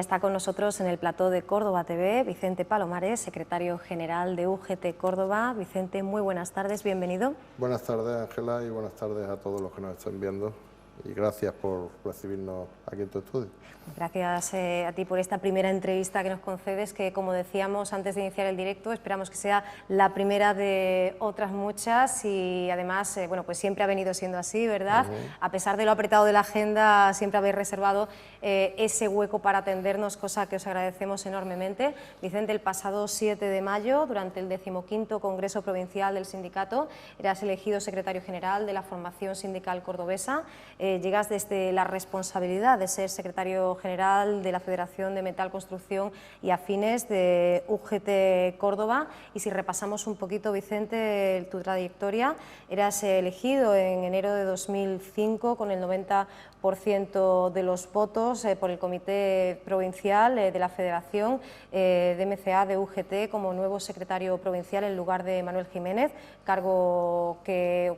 está con nosotros en el plató de Córdoba TV Vicente Palomares, secretario general de UGT Córdoba. Vicente, muy buenas tardes, bienvenido. Buenas tardes, Ángela, y buenas tardes a todos los que nos estén viendo. Y gracias por recibirnos aquí en tu estudio. Gracias a ti por esta primera entrevista que nos concedes, que como decíamos antes de iniciar el directo, esperamos que sea la primera de otras muchas y además, bueno, pues siempre ha venido siendo así, ¿verdad? A pesar de lo apretado de la agenda, siempre habéis reservado ese hueco para atendernos, cosa que os agradecemos enormemente. Vicente, el pasado 7 de mayo, durante el 15º Congreso Provincial del Sindicato, eras elegido secretario general de la formación sindical cordobesa. Llegas desde la responsabilidad de ser secretario general de la Federación de Metal Construcción y Afines de UGT Córdoba, y si repasamos un poquito, Vicente, tu trayectoria, eras elegido en enero de 2005 con el 90% de los votos por el Comité Provincial de la Federación de MCA de UGT como nuevo secretario provincial en lugar de Manuel Jiménez, cargo que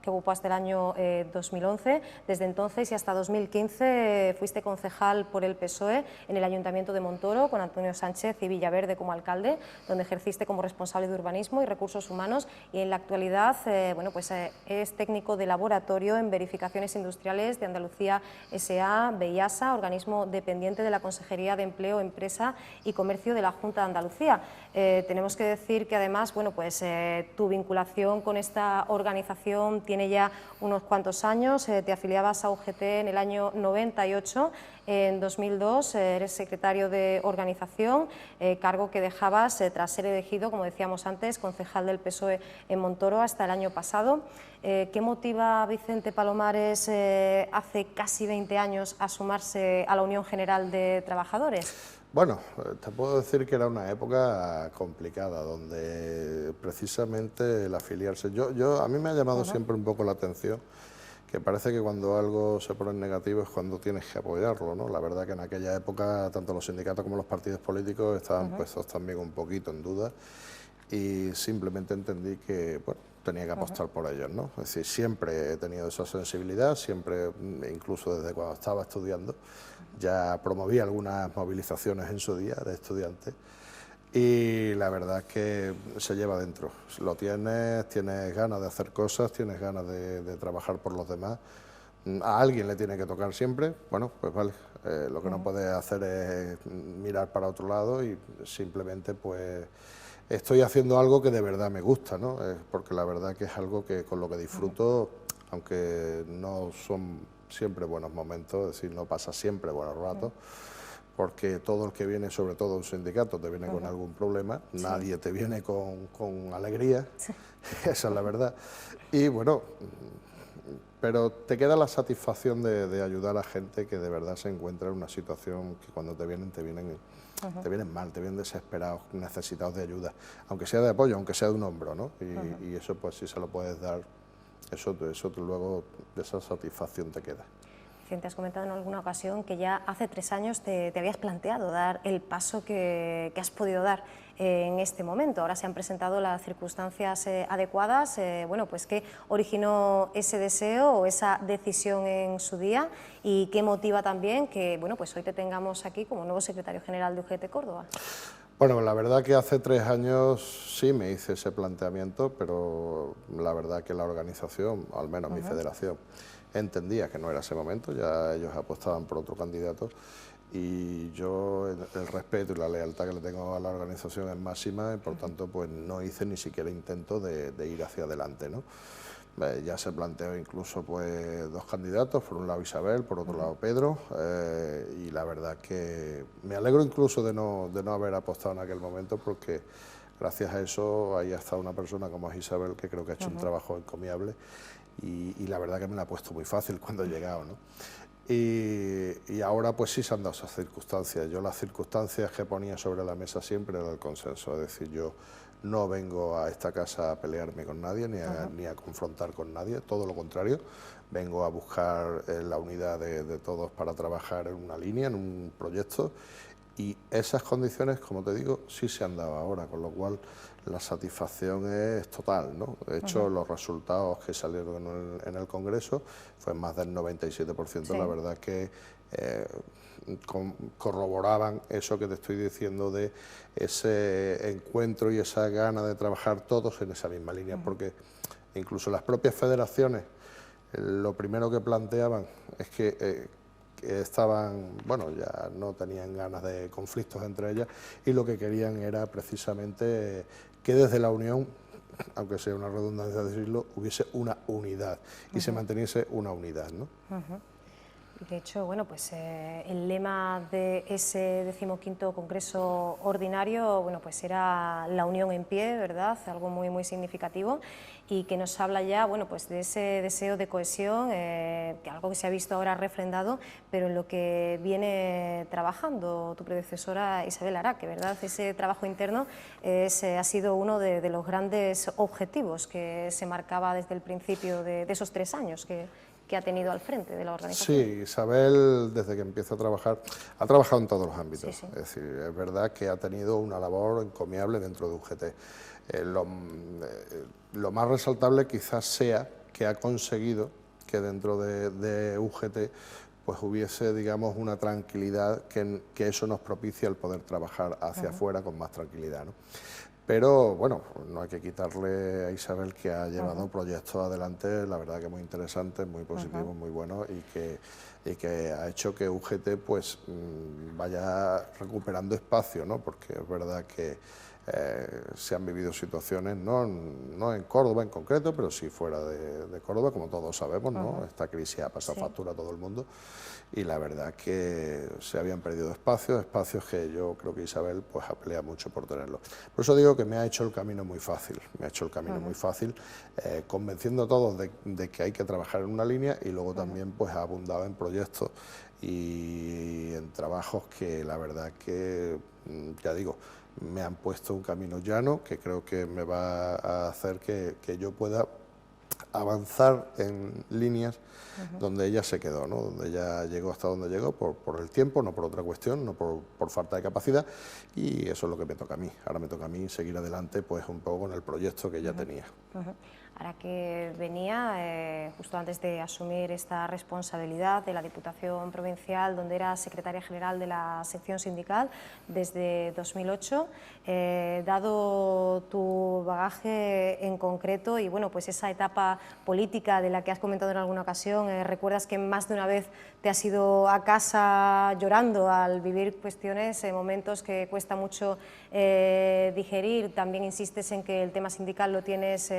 ocupaste el año 2011. Desde entonces y hasta 2015 fuiste concejal por el PSOE en el Ayuntamiento de Montoro, con Antonio Sánchez y Villaverde como alcalde, donde ejerciste como responsable de Urbanismo y Recursos Humanos, y en la actualidad bueno, pues, es técnico de laboratorio en Verificaciones Industriales de Andalucía S.A., VEIASA, organismo dependiente de la Consejería de Empleo, Empresa y Comercio de la Junta de Andalucía. Tenemos que decir que además, bueno, pues, tu vinculación con esta organización tiene ya unos cuantos años. Te afiliabas a UGT en el año 98, en 2002 eres secretario de organización, cargo que dejabas tras ser elegido, como decíamos antes, concejal del PSOE en Montoro hasta el año pasado. ¿Qué motiva a Vicente Palomares hace casi 20 años a sumarse a la Unión General de Trabajadores? Bueno, te puedo decir que era una época complicada, donde precisamente el afiliarse... a mí me ha llamado siempre un poco la atención, que parece que cuando algo se pone en negativo es cuando tienes que apoyarlo, ¿no? La verdad que en aquella época tanto los sindicatos como los partidos políticos estaban puestos también un poquito en duda, y simplemente entendí que, bueno, tenía que apostar por ellos, ¿no? Es decir, siempre he tenido esa sensibilidad, siempre, incluso desde cuando estaba estudiando, ya promoví algunas movilizaciones en su día de estudiantes, y la verdad es que se lleva dentro. Lo tienes ganas de hacer cosas, tienes ganas de trabajar por los demás. A alguien le tiene que tocar siempre, bueno, pues vale, lo que no puedes hacer es mirar para otro lado, y simplemente pues estoy haciendo algo que de verdad me gusta, ¿no? Porque la verdad que es algo que con lo que disfruto, aunque no son siempre buenos momentos, es decir, no pasa siempre buenos ratos, porque todo el que viene, sobre todo un sindicato, te viene con algún problema, nadie te viene con alegría, esa es la verdad, y bueno, pero te queda la satisfacción de ayudar a gente que de verdad se encuentra en una situación que cuando te vienen mal, te vienen desesperados, necesitados de ayuda, aunque sea de apoyo, aunque sea de un hombro, ¿no? Y eso pues si se lo puedes dar, eso luego de esa satisfacción te queda. Vicente, has comentado en alguna ocasión que ya hace 3 años te habías planteado dar el paso que has podido dar en este momento. Ahora se han presentado las circunstancias adecuadas. Bueno, pues ¿qué originó ese deseo o esa decisión en su día, y qué motiva también que, bueno, pues hoy te tengamos aquí como nuevo secretario general de UGT Córdoba? Bueno, la verdad que hace 3 años sí me hice ese planteamiento, pero la verdad que la organización, al menos mi federación, entendía que no era ese momento, ya ellos apostaban por otro candidato, y yo el respeto y la lealtad que le tengo a la organización es máxima, y por tanto pues no hice ni siquiera intento de ir hacia adelante, ¿no? Ya se planteó incluso pues 2 candidatos, por un lado Isabel, por otro lado Pedro, y la verdad que me alegro incluso de no haber apostado en aquel momento, porque gracias a eso ahí ha estado una persona como es Isabel, que creo que ha hecho un trabajo encomiable, y la verdad que me la ha puesto muy fácil cuando he llegado, ¿no? Y ahora pues sí se han dado esas circunstancias. Yo las circunstancias que ponía sobre la mesa siempre era el consenso, es decir, yo no vengo a esta casa a pelearme con nadie, ni a confrontar con nadie, todo lo contrario, vengo a buscar la unidad de todos para trabajar en una línea, en un proyecto, y esas condiciones, como te digo, sí se han dado ahora, con lo cual la satisfacción es total, ¿no? De hecho, los resultados que salieron en el Congreso fue más del 97%, la verdad que corroboraban eso que te estoy diciendo de ese encuentro y esa gana de trabajar todos en esa misma línea, porque incluso las propias federaciones lo primero que planteaban es que estaban, bueno, ya no tenían ganas de conflictos entre ellas y lo que querían era precisamente que desde la Unión, aunque sea una redundancia decirlo, hubiese una unidad y se manteniese una unidad, ¿no? De hecho, bueno, pues el lema de ese 15º Congreso Ordinario, bueno, pues era la unión en pie, ¿verdad? Algo muy, muy significativo y que nos habla ya, bueno, pues de ese deseo de cohesión, que algo que se ha visto ahora refrendado, pero en lo que viene trabajando tu predecesora Isabel Araque, ¿verdad? Ese trabajo interno ha sido uno de los grandes objetivos que se marcaba desde el principio de esos 3 años que ha tenido al frente de la organización. Sí, Isabel, desde que empieza a trabajar, ha trabajado en todos los ámbitos. Sí. Es decir, es verdad que ha tenido una labor encomiable dentro de UGT. Lo más resaltable quizás sea que ha conseguido que dentro de UGT pues hubiese, digamos, una tranquilidad que eso nos propicia el poder trabajar hacia afuera con más tranquilidad, ¿no? Pero bueno, no hay que quitarle a Isabel que ha llevado proyectos adelante, la verdad que muy interesantes, muy positivos, muy buenos y que ha hecho que UGT pues vaya recuperando espacio, ¿no? Porque es verdad que se han vivido situaciones, no en Córdoba en concreto, pero sí fuera de Córdoba, como todos sabemos, ¿no? Esta crisis ha pasado factura a todo el mundo y la verdad que se habían perdido espacios que yo creo que Isabel pues ha peleado mucho por tenerlos. Por eso digo que me ha hecho el camino muy fácil, convenciendo a todos de que hay que trabajar en una línea y luego también pues ha abundado en proyectos y en trabajos que la verdad que, ya digo, me han puesto un camino llano que creo que me va a hacer que yo pueda avanzar en líneas donde ella se quedó, ¿no? Donde ella llegó hasta donde llegó por el tiempo, no por otra cuestión, no por falta de capacidad, y eso es lo que me toca a mí. Ahora me toca a mí seguir adelante pues un poco con el proyecto que ella tenía. Ahora que venía, justo antes de asumir esta responsabilidad de la Diputación Provincial, donde era secretaria general de la sección sindical desde 2008, dado tu bagaje en concreto y bueno, pues esa etapa política de la que has comentado en alguna ocasión, recuerdas que más de una vez te has ido a casa llorando al vivir cuestiones, momentos que cuesta mucho digerir. También insistes en que el tema sindical lo tienes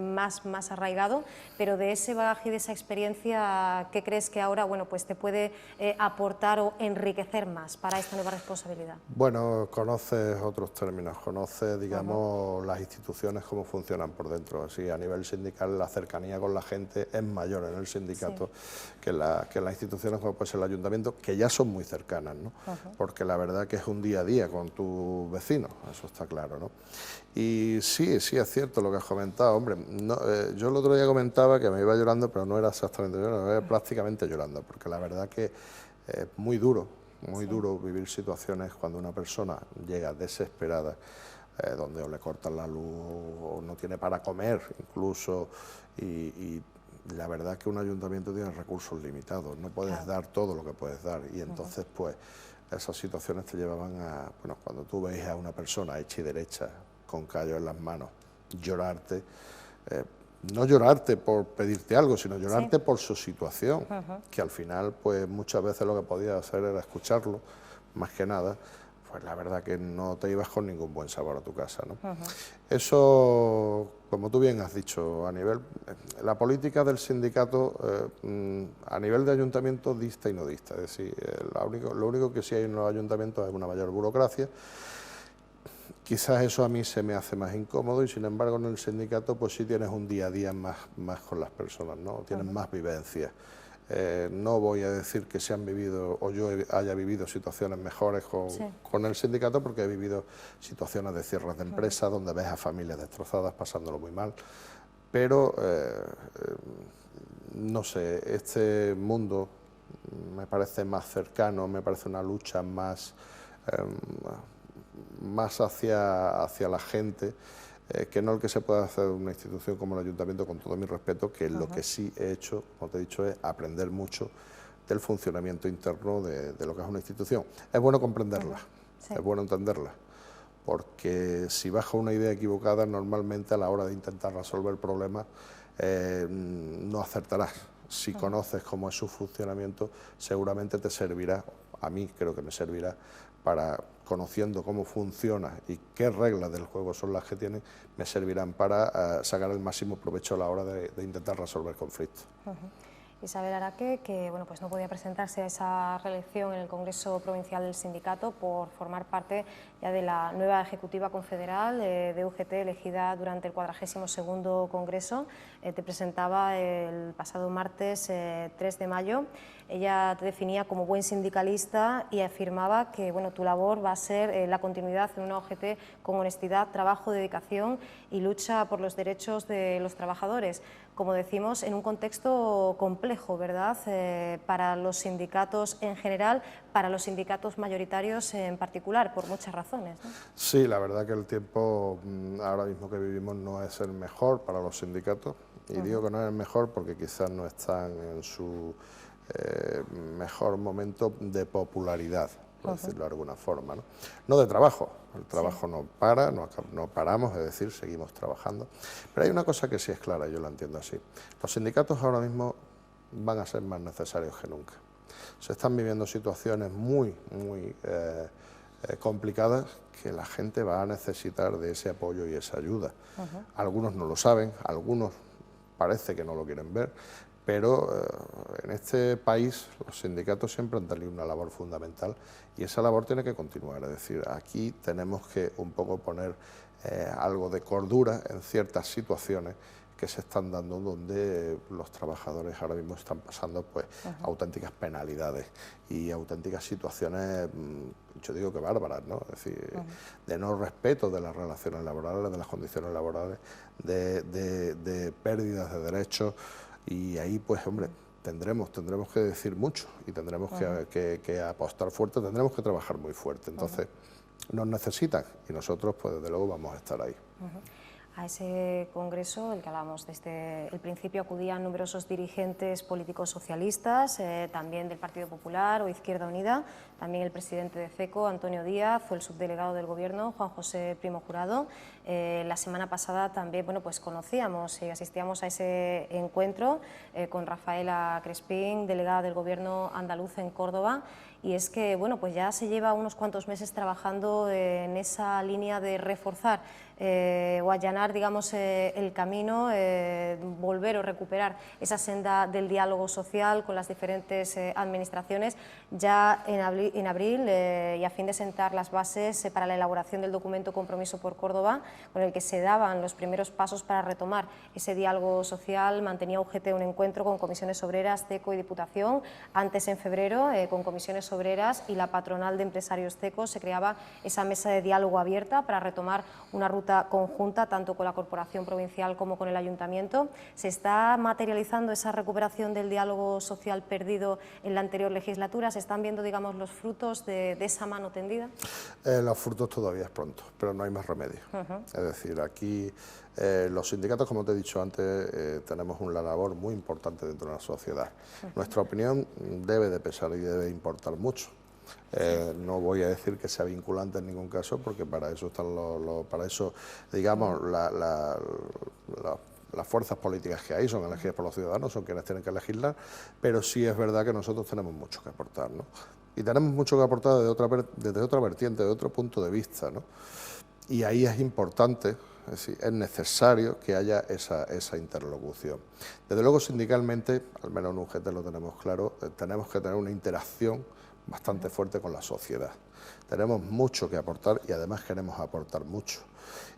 más arraigado, pero de ese bagaje y de esa experiencia, ¿qué crees que ahora bueno, pues te puede aportar o enriquecer más para esta nueva responsabilidad? Bueno, conoces otros términos, conoces, digamos, las instituciones, cómo funcionan por dentro. Así, a nivel sindical, la cercanía con la gente es mayor en el sindicato que en las instituciones como puede ser el ayuntamiento, que ya son muy cercanas, ¿no? Porque la verdad que es un día a día con tus vecinos, eso está claro, ¿no? Y sí, es cierto lo que has comentado, hombre. No, yo el otro día comentaba que me iba llorando, pero no era exactamente llorando, era prácticamente llorando, porque la verdad que es muy duro vivir situaciones cuando una persona llega desesperada, donde o le cortan la luz o no tiene para comer incluso, y la verdad que un ayuntamiento tiene recursos limitados, no puedes dar todo lo que puedes dar, y entonces pues esas situaciones te llevaban a, bueno, cuando tú ves a una persona hecha y derecha, con callos en las manos, llorarte, no llorarte por pedirte algo, sino llorarte por su situación, que al final pues muchas veces lo que podías hacer era escucharlo, más que nada, pues la verdad que no te ibas con ningún buen sabor a tu casa, ¿no? Eso, como tú bien has dicho, a nivel, la política del sindicato, a nivel de ayuntamiento dista y no dista, es decir, lo único que sí hay en los ayuntamientos es una mayor burocracia. Quizás eso a mí se me hace más incómodo y sin embargo en el sindicato pues sí tienes un día a día más con las personas, ¿no? Tienes más vivencias. No voy a decir que se han vivido o yo haya vivido situaciones mejores con el sindicato, porque he vivido situaciones de cierres de empresas donde ves a familias destrozadas pasándolo muy mal, pero no sé, este mundo me parece más cercano, me parece una lucha más hacia la gente, que no el que se pueda hacer una institución como el ayuntamiento, con todo mi respeto, que lo que sí he hecho, como te he dicho, es aprender mucho del funcionamiento interno de lo que es una institución. Es bueno comprenderla, Sí. es bueno entenderla, porque si baja una idea equivocada, normalmente a la hora de intentar resolver problemas no acertarás. Si conoces cómo es su funcionamiento, seguramente te servirá, a mí creo que me servirá, para, conociendo cómo funciona y qué reglas del juego son las que tiene, me servirán para sacar el máximo provecho a la hora de intentar resolver conflictos. Isabel Araque, que bueno, pues no podía presentarse a esa reelección en el Congreso Provincial del Sindicato por formar parte ya de la nueva Ejecutiva Confederal de UGT, elegida durante el 42º Congreso. Te presentaba el pasado martes 3 de mayo. Ella te definía como buen sindicalista y afirmaba que bueno, tu labor va a ser la continuidad en una UGT con honestidad, trabajo, dedicación y lucha por los derechos de los trabajadores. Como decimos, en un contexto complejo, ¿verdad?, para los sindicatos en general, para los sindicatos mayoritarios en particular, por muchas razones, ¿no? Sí, la verdad que el tiempo ahora mismo que vivimos no es el mejor para los sindicatos, y digo que no es el mejor porque quizás no están en su mejor momento de popularidad, por decirlo de alguna forma, ¿no? No de trabajo, el trabajo no para, no paramos, es decir, seguimos trabajando. Pero hay una cosa que sí es clara, yo la entiendo así. Los sindicatos ahora mismo van a ser más necesarios que nunca. Se están viviendo situaciones muy complicadas que la gente va a necesitar de ese apoyo y esa ayuda. Algunos no lo saben, algunos parece que no lo quieren ver, pero en este país los sindicatos siempre han tenido una labor fundamental y esa labor tiene que continuar. Es decir, aquí tenemos que un poco poner algo de cordura en ciertas situaciones que se están dando donde los trabajadores ahora mismo están pasando pues auténticas penalidades y auténticas situaciones, yo digo que bárbaras, ¿no? Es decir, de no respeto de las relaciones laborales, de las condiciones laborales, de pérdidas de derechos, y ahí pues hombre, tendremos que decir mucho y tendremos que apostar fuerte, tendremos que trabajar muy fuerte. Entonces nos necesitan y nosotros pues desde luego vamos a estar ahí. A ese congreso, del que hablábamos desde el principio, acudían numerosos dirigentes políticos socialistas, también del Partido Popular o Izquierda Unida, también el presidente de CECO, Antonio Díaz, o el subdelegado del Gobierno, Juan José Primo Jurado. La semana pasada también bueno, pues conocíamos y asistíamos a ese encuentro con Rafaela Crespín, delegada del Gobierno andaluz en Córdoba. Y es que bueno, pues ya se lleva unos cuantos meses trabajando en esa línea de reforzar o allanar, digamos, el camino, volver o recuperar esa senda del diálogo social con las diferentes administraciones. Ya en abril y a fin de sentar las bases para la elaboración del documento Compromiso por Córdoba, con el que se daban los primeros pasos para retomar ese diálogo social, mantenía UGT un encuentro con comisiones obreras, CECO y Diputación. Antes, en febrero, con comisiones obreras y la patronal de empresarios CECO, se creaba esa mesa de diálogo abierta para retomar una ruta conjunta tanto con la Corporación Provincial como con el Ayuntamiento. ¿Se está materializando esa recuperación del diálogo social perdido en la anterior legislatura? ¿Se están viendo, digamos, los frutos de esa mano tendida? Los frutos todavía es pronto, pero no hay más remedio. Es decir, aquí los sindicatos, como te he dicho antes, tenemos una labor muy importante dentro de la sociedad. Nuestra opinión debe de pesar y debe de importar mucho. No voy a decir que sea vinculante en ningún caso, porque para eso están digamos, las fuerzas políticas que hay son elegidas por los ciudadanos, son quienes tienen que legislar, pero sí es verdad que nosotros tenemos mucho que aportar, ¿no? Y tenemos mucho que aportar desde otra vertiente, de otro punto de vista, ¿no? Y ahí es importante, es decir, es necesario que haya esa interlocución. Desde luego, sindicalmente, al menos en UGT lo tenemos claro, tenemos que tener una interacción bastante fuerte con la sociedad. Tenemos mucho que aportar y además queremos aportar mucho.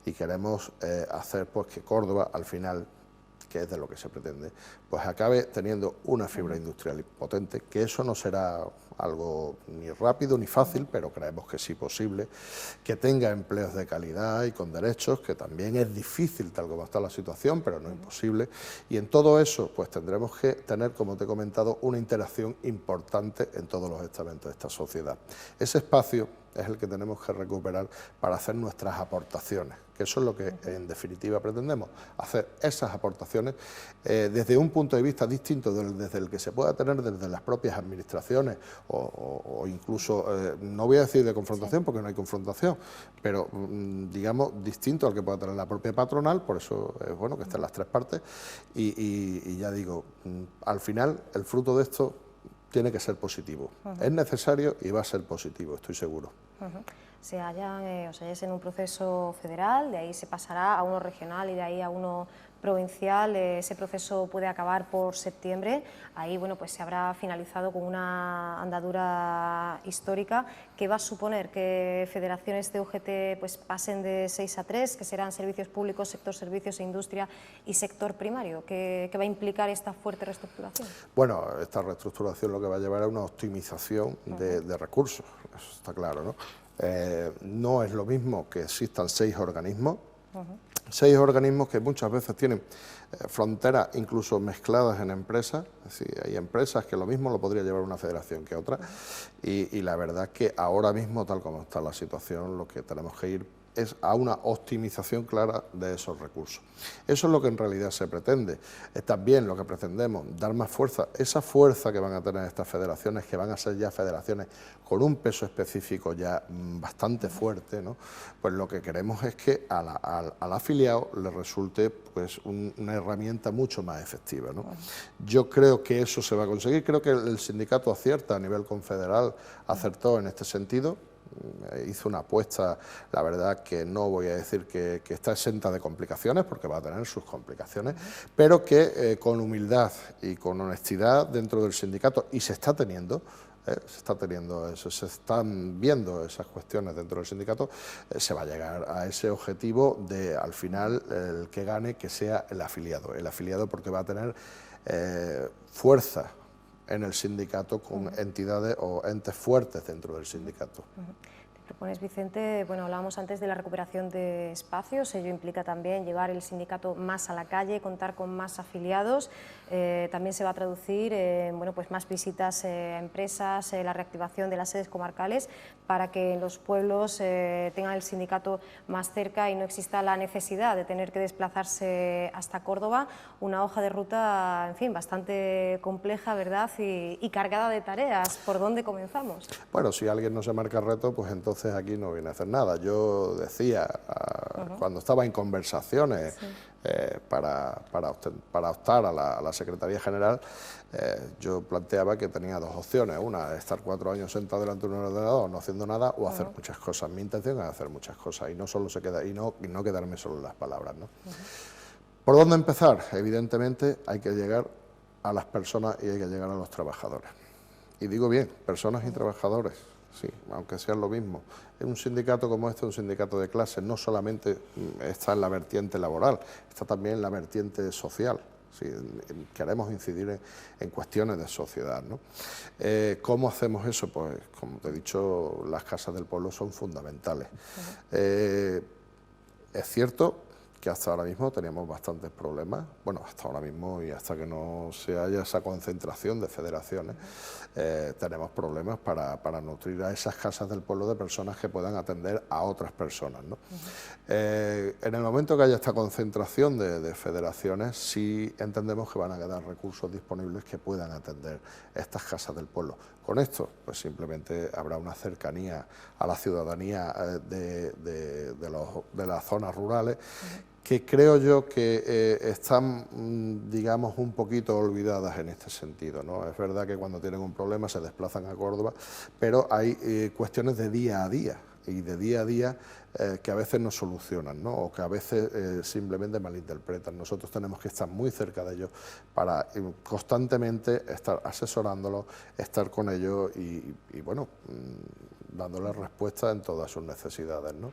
Y queremos hacer pues que Córdoba, al final, que es de lo que se pretende, pues acabe teniendo una fibra industrial potente, que eso no será algo ni rápido ni fácil, pero creemos que sí posible, que tenga empleos de calidad y con derechos, que también es difícil tal como está la situación, pero no imposible, y en todo eso pues tendremos que tener, como te he comentado, una interacción importante en todos los estamentos de esta sociedad. Ese espacio es el que tenemos que recuperar para hacer nuestras aportaciones, que eso es lo que en definitiva pretendemos, hacer esas aportaciones desde un punto de vista distinto desde el que se pueda tener desde las propias administraciones o incluso, no voy a decir de confrontación porque no hay confrontación, pero digamos distinto al que pueda tener la propia patronal, por eso es bueno que estén las tres partes y ya digo, al final el fruto de esto tiene que ser positivo. Es necesario y va a ser positivo, estoy seguro. Se hallan, os halláis en un proceso federal, de ahí se pasará a uno regional y de ahí a uno provincial. Ese proceso puede acabar por septiembre. Ahí, bueno, pues se habrá finalizado con una andadura histórica que va a suponer que federaciones de UGT pues pasen de 6 a 3, que serán servicios públicos, sector servicios e industria y sector primario. ¿Qué va a implicar esta fuerte reestructuración? Bueno, esta reestructuración lo que va a llevar a una optimización de recursos, eso está claro, ¿no? No es lo mismo que existan 6 organismos, 6 organismos que muchas veces tienen fronteras incluso mezcladas en empresas, es decir, hay empresas que lo mismo lo podría llevar una federación que otra, y la verdad es que ahora mismo, tal como está la situación, lo que tenemos que ir es a una optimización clara de esos recursos. Eso es lo que en realidad se pretende. Es también lo que pretendemos, dar más fuerza, esa fuerza que van a tener estas federaciones, que van a ser ya federaciones con un peso específico ya bastante fuerte, ¿no? Pues lo que queremos es que al afiliado le resulte pues una herramienta mucho más efectiva, ¿no? Yo creo que eso se va a conseguir, creo que el sindicato acierta a nivel confederal, acertó en este sentido. Hizo una apuesta, la verdad que no voy a decir que está exenta de complicaciones, porque va a tener sus complicaciones, pero que con humildad y con honestidad dentro del sindicato, y se está teniendo eso, se están viendo esas cuestiones dentro del sindicato, se va a llegar a ese objetivo de, al final, el que gane, que sea el afiliado porque va a tener fuerza en el sindicato con entidades o entes fuertes dentro del sindicato. Te propones, Vicente, bueno, hablábamos antes de la recuperación de espacios, ello implica también llevar el sindicato más a la calle, contar con más afiliados, también se va a traducir en bueno, pues más visitas a empresas, la reactivación de las sedes comarcales para que en los pueblos tengan el sindicato más cerca y no exista la necesidad de tener que desplazarse hasta Córdoba, una hoja de ruta, en fin, bastante compleja, ¿verdad?, y cargada de tareas. ¿Por dónde comenzamos? Bueno, si alguien no se marca reto, pues entonces aquí no viene a hacer nada. Yo decía, cuando estaba en conversaciones para optar a la Secretaría General, yo planteaba que tenía 2 opciones, una, estar 4 años sentado delante de un ordenador no haciendo nada, o hacer muchas cosas. Mi intención es hacer muchas cosas y no solo no quedarme solo en las palabras, ¿no? ¿Por dónde empezar? Evidentemente hay que llegar a las personas y hay que llegar a los trabajadores. Y digo bien, personas y trabajadores. Sí, aunque sea lo mismo. Un sindicato como este, un sindicato de clase, no solamente está en la vertiente laboral, está también en la vertiente social. Sí, queremos incidir en cuestiones de sociedad, ¿no? ¿Cómo hacemos eso? Pues, como te he dicho, las casas del pueblo son fundamentales. Es cierto que hasta ahora mismo teníamos bastantes problemas, bueno, hasta ahora mismo y hasta que no se haya esa concentración de federaciones, tenemos problemas para nutrir a esas casas del pueblo de personas que puedan atender a otras personas, ¿no? En el momento que haya esta concentración de federaciones, sí entendemos que van a quedar recursos disponibles que puedan atender estas casas del pueblo. Con esto, pues simplemente habrá una cercanía a la ciudadanía de las zonas rurales, que creo yo que están, digamos, un poquito olvidadas en este sentido, ¿no? Es verdad que cuando tienen un problema se desplazan a Córdoba, pero hay cuestiones de día a día, y de día a día que a veces no solucionan, ¿no? O que a veces simplemente malinterpretan. Nosotros tenemos que estar muy cerca de ellos para constantemente estar asesorándolos, estar con ellos y bueno, dándoles respuesta en todas sus necesidades, ¿no?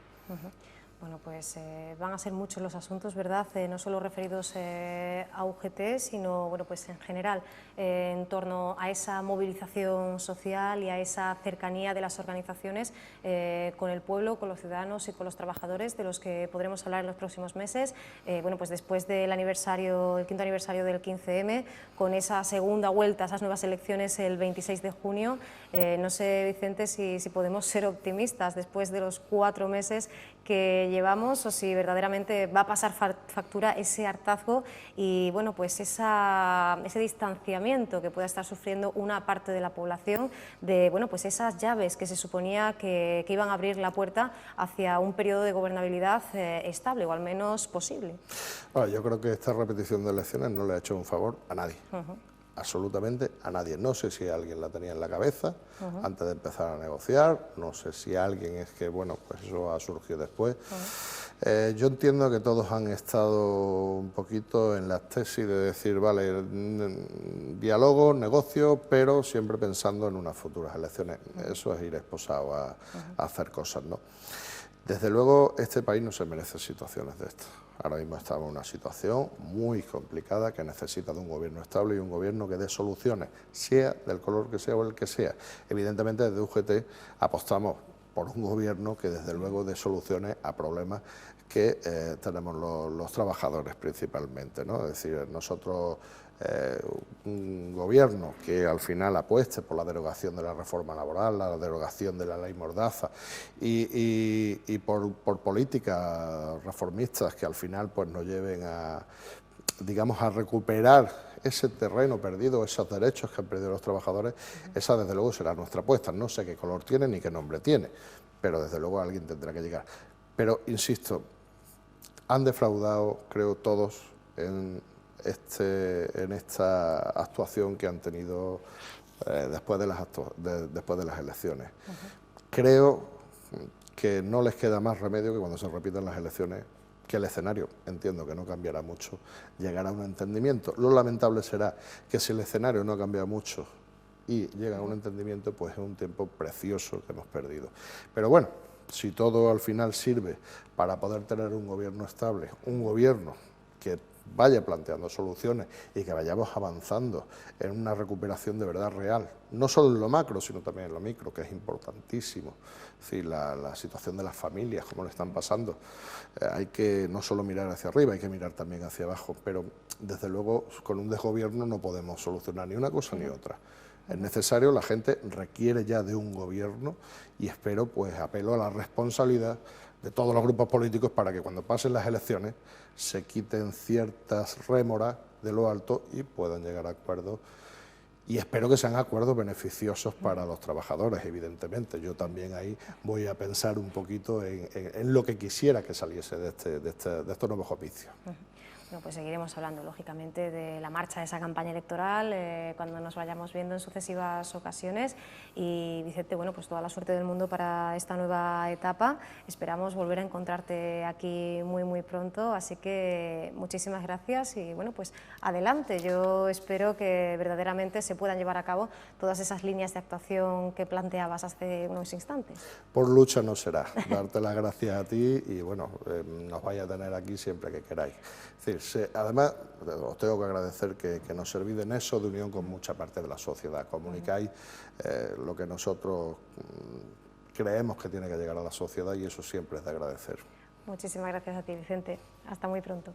Bueno, pues van a ser muchos los asuntos, ¿verdad? No solo referidos a UGT, sino bueno, pues en general en torno a esa movilización social y a esa cercanía de las organizaciones con el pueblo, con los ciudadanos y con los trabajadores, de los que podremos hablar en los próximos meses. Bueno, pues después del aniversario, el 5º aniversario del 15M, con esa segunda vuelta, esas nuevas elecciones el 26 de junio, no sé, Vicente, si podemos ser optimistas después de los 4 meses que llevamos, o si verdaderamente va a pasar factura ese hartazgo y bueno, pues ese distanciamiento que pueda estar sufriendo una parte de la población de bueno, pues esas llaves que se suponía que iban a abrir la puerta hacia un periodo de gobernabilidad estable o al menos posible. Bueno, yo creo que esta repetición de elecciones no le ha hecho un favor a nadie. Absolutamente a nadie. No sé si alguien la tenía en la cabeza antes de empezar a negociar, no sé si alguien es que, bueno, pues eso ha surgido después. Yo entiendo que todos han estado un poquito en la tesis de decir, vale, diálogo, negocio, pero siempre pensando en unas futuras elecciones. Eso es ir esposado a hacer cosas, ¿no? Desde luego, este país no se merece situaciones de estas. Ahora mismo estamos en una situación muy complicada que necesita de un gobierno estable y un gobierno que dé soluciones, sea del color que sea o el que sea. Evidentemente, desde UGT apostamos por un gobierno que desde luego dé soluciones a problemas que tenemos los trabajadores principalmente, ¿no? Es decir, nosotros, un gobierno que al final apueste por la derogación de la reforma laboral, la derogación de la ley Mordaza y por políticas reformistas que al final pues nos lleven a, digamos, a recuperar ese terreno perdido, esos derechos que han perdido los trabajadores, esa desde luego será nuestra apuesta. No sé qué color tiene ni qué nombre tiene, pero desde luego alguien tendrá que llegar. Pero, insisto, han defraudado, creo, todos en esta actuación que han tenido después de las elecciones. Creo que no les queda más remedio que cuando se repitan las elecciones, que el escenario, entiendo que no cambiará mucho, llegará a un entendimiento. Lo lamentable será que si el escenario no cambia mucho y llega a un entendimiento, pues es un tiempo precioso que hemos perdido. Pero bueno, si todo al final sirve para poder tener un gobierno estable, un gobierno que vaya planteando soluciones y que vayamos avanzando en una recuperación de verdad real, no solo en lo macro, sino también en lo micro, que es importantísimo. Es decir, la situación de las familias, cómo le están pasando. Hay que no solo mirar hacia arriba, hay que mirar también hacia abajo, pero desde luego con un desgobierno no podemos solucionar ni una cosa ni otra. Es necesario, la gente requiere ya de un gobierno y espero, pues apelo a la responsabilidad de todos los grupos políticos para que cuando pasen las elecciones se quiten ciertas rémoras de lo alto y puedan llegar a acuerdos. Y espero que sean acuerdos beneficiosos para los trabajadores, evidentemente. Yo también ahí voy a pensar un poquito en lo que quisiera que saliese de estos nuevos comicios. Bueno, pues seguiremos hablando, lógicamente, de la marcha de esa campaña electoral cuando nos vayamos viendo en sucesivas ocasiones. Y, Vicente, bueno, pues toda la suerte del mundo para esta nueva etapa. Esperamos volver a encontrarte aquí muy pronto, así que muchísimas gracias y, bueno, pues adelante. Yo espero que verdaderamente se puedan llevar a cabo todas esas líneas de actuación que planteabas hace unos instantes. Por lucha no será. Darte las gracias a ti y, bueno, nos vais a tener aquí siempre que queráis. Es decir, además, os tengo que agradecer que nos servís de nexo de unión con mucha parte de la sociedad. Comunicáis lo que nosotros creemos que tiene que llegar a la sociedad y eso siempre es de agradecer. Muchísimas gracias a ti, Vicente. Hasta muy pronto.